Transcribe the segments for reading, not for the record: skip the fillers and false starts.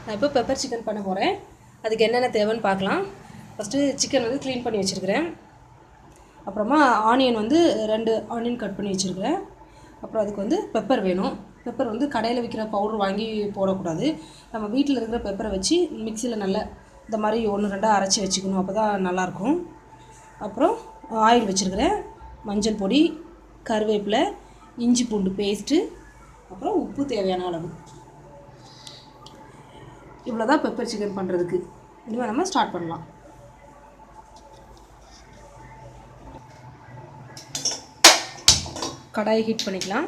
நான் இப்போ pepper chicken பண்ண போகிறேன். அதுக்கு என்னென்ன தேவைன்னு பார்க்கலாம். ஃபஸ்ட்டு சிக்கன் வந்து க்ளீன் பண்ணி வச்சுருக்கிறேன். அப்புறமா ஆனியன் வந்து 2 ஆனியன் கட் பண்ணி வச்சுருக்கிறேன். அப்புறம் அதுக்கு வந்து பெப்பர் வேணும். பெப்பர் வந்து கடையில் விற்கிற பவுடர் வாங்கி போடக்கூடாது. நம்ம வீட்டில் இருக்கிற பெப்பரை வச்சு மிக்சியில் நல்லா இந்த மாதிரி 1-2 அரைச்சி வச்சுக்கணும். அப்போ தான் நல்லாயிருக்கும். அப்புறம் ஆயில் வச்சுருக்கிறேன், மஞ்சள் பொடி, கருவேப்பிலை, இஞ்சி பூண்டு பேஸ்ட்டு, அப்புறம் உப்பு தேவையான அளவு. இவ்வளோ தான் பெப்பர் சிக்கன் பண்ணுறதுக்கு. இனிமேல் நம்ம ஸ்டார்ட் பண்ணலாம். கடாயை ஹீட் பண்ணிக்கலாம்.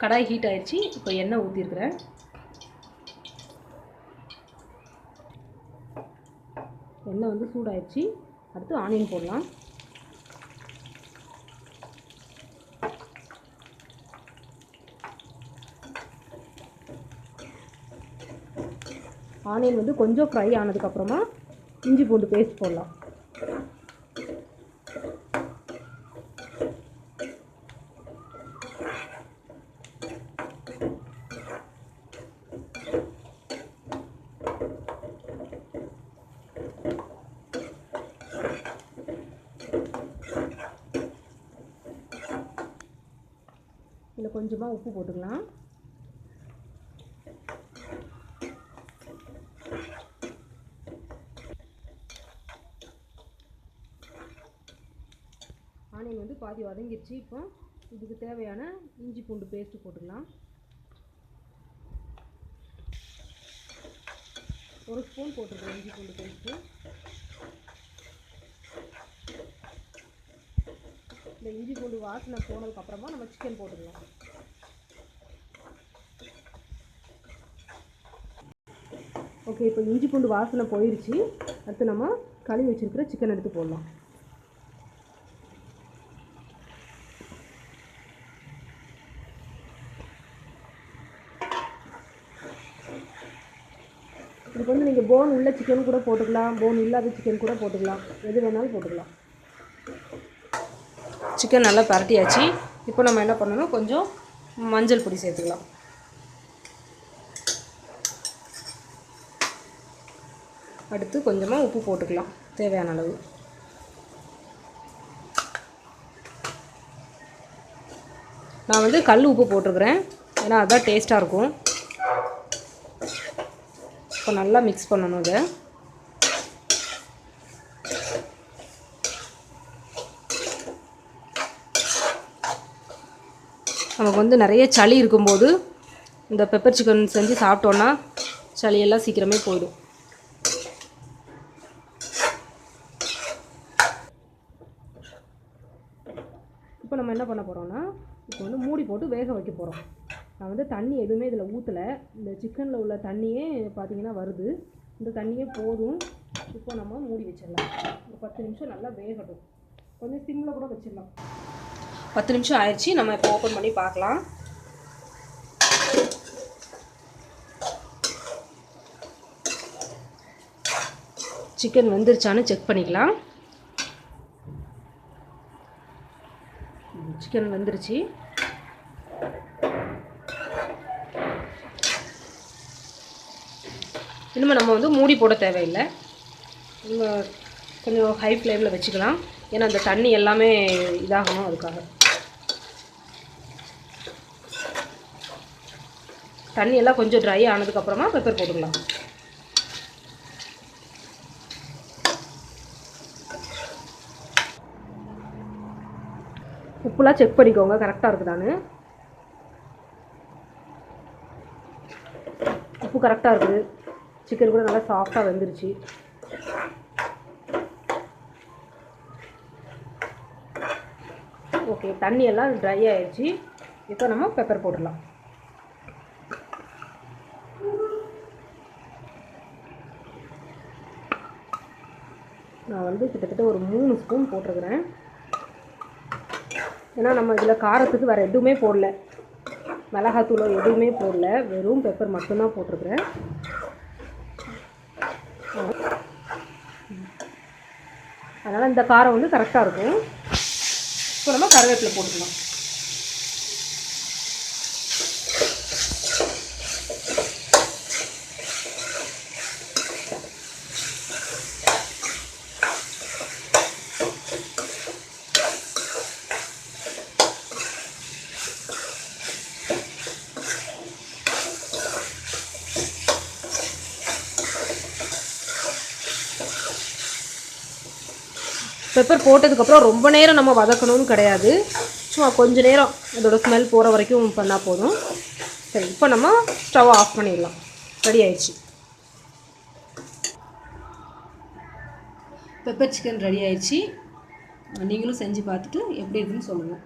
கடாய் ஹீட் ஆயிடுச்சு. இப்போ எண்ணெய் ஊற்றிருக்கிறேன். எண்ணெய் வந்து சூடாயிடுச்சு. அடுத்து ஆனியன் போடலாம். ஆனியன் வந்து கொஞ்சம் ஃப்ரை ஆனதுக்கப்புறமா இஞ்சி பூண்டு பேஸ்ட் போடலாம். இதில் கொஞ்சமாக உப்பு போட்டுக்கலாம். ஆனியன் வந்து பாதி வதங்கிடுச்சு. இப்போ இதுக்கு தேவையான இஞ்சி பூண்டு பேஸ்ட்டு போட்டுக்கலாம். 1 ஸ்பூன் போட்டுருக்கேன் இஞ்சி பூண்டு பேஸ்ட்டு. இந்த இஞ்சி பூண்டு வாசனை போனதுக்கப்புறமா நம்ம சிக்கன் போட்டுக்கலாம். ஓகே, இப்போ இஞ்சி பூண்டு வாசனை போயிடுச்சு. அடுத்து நம்ம கழுவி வச்சுருக்கிற சிக்கன் எடுத்து போடலாம். இதுக்கு வந்து நீங்கள் போன் உள்ள சிக்கன் கூட போட்டுக்கலாம், போன் இல்லாத சிக்கன் கூட போட்டுக்கலாம், எது வேணாலும் போட்டுக்கலாம். சிக்கன் நல்லா பரட்டியாச்சு. இப்போ நம்ம என்ன பண்ணணும், கொஞ்சம் மஞ்சள் பொடி சேர்த்துக்கலாம். அடுத்து கொஞ்சமாக உப்பு போட்டுக்கலாம் தேவையான அளவு. நான் வந்து கல் உப்பு போட்டிருக்கிறேன், ஏன்னா அதுதான் டேஸ்ட்டாக இருக்கும். இப்போ நல்லா மிக்ஸ் பண்ணணும். இதை நமக்கு வந்து நிறைய சளி இருக்கும்போது இந்த பெப்பர் சிக்கன் செஞ்சு சாப்பிட்டோன்னா சளியெல்லாம் சீக்கிரமே போயிடும். இப்போ நம்ம என்ன பண்ண போகிறோம்னா, இப்போ வந்து மூடி போட்டு வேக வைக்க போகிறோம். நான் வந்து தண்ணி எதுவுமே இதில் ஊற்றலை. இந்த சிக்கனில் உள்ள தண்ணியே பார்த்திங்கன்னா வருது. இந்த தண்ணியே போதும். இப்போ நம்ம மூடி வச்சிடலாம். ஒரு 10 நிமிஷம் நல்லா வேகட்டும். கொஞ்சம் சிம்மில் கூட வச்சிடலாம். 10 நிமிஷம் ஆயிடுச்சு. நம்ம இப்போ ஓப்பன் பண்ணி பார்க்கலாம். சிக்கன் வெந்துருச்சான்னு செக் பண்ணிக்கலாம். சிக்கன் வெந்துருச்சு. இனிமேல் நம்ம வந்து மூடி போட தேவையில்லை. நம்ம கொஞ்சம் ஹை ஃப்ளேமில் வச்சுக்கலாம், ஏன்னா அந்த தண்ணி எல்லாமே இதாகணும். அதுக்காக தண்ணி எல்லாம் கொஞ்சம் ட்ரை ஆனதுக்கப்புறமா பெப்பர் போட்டுக்கலாம். உப்புலாம் செக் பண்ணிக்கோங்க கரெக்டாக இருக்குதான்னு. உப்பு கரெக்டாக இருக்குது. சிக்கன் கூட நல்லா சாஃப்டாக வெந்துருச்சு. ஓகே, தண்ணி எல்லாம் ட்ரை ஆயிடுச்சு. இப்போ நம்ம பெப்பர் போட்டுடலாம். நான் வந்து கிட்டத்தட்ட ஒரு 3 ஸ்பூன் போட்டிருக்கிறேன். ஏன்னா நம்ம இதில் காரத்துக்கு வேறு எதுவுமே போடல, மிளகாத்தூளோ எதுவுமே போடல, வெறும் பெப்பர் மட்டும்தான் போட்டிருக்கிறேன். அதனால் இந்த காரம் வந்து கரெக்டாக இருக்கும். இப்போ நம்ம கருவேப்பிலை போட்டுக்கலாம். பெப்பர் போட்டதுக்கப்புறம் ரொம்ப நேரம் நம்ம வதக்கணும்னு கிடையாது, சும்மா கொஞ்சம் நேரம் அதோட ஸ்மெல் போகிற வரைக்கும் பண்ணால் போதும். சரி, இப்போ நம்ம ஸ்டவ் ஆஃப் பண்ணிடலாம். ரெடி ஆயிடுச்சு. பெப்பர் சிக்கன் ரெடி ஆயிடுச்சு. நீங்களும் செஞ்சு பார்த்துட்டு எப்படி இருக்குன்னு சொல்லுங்கள்.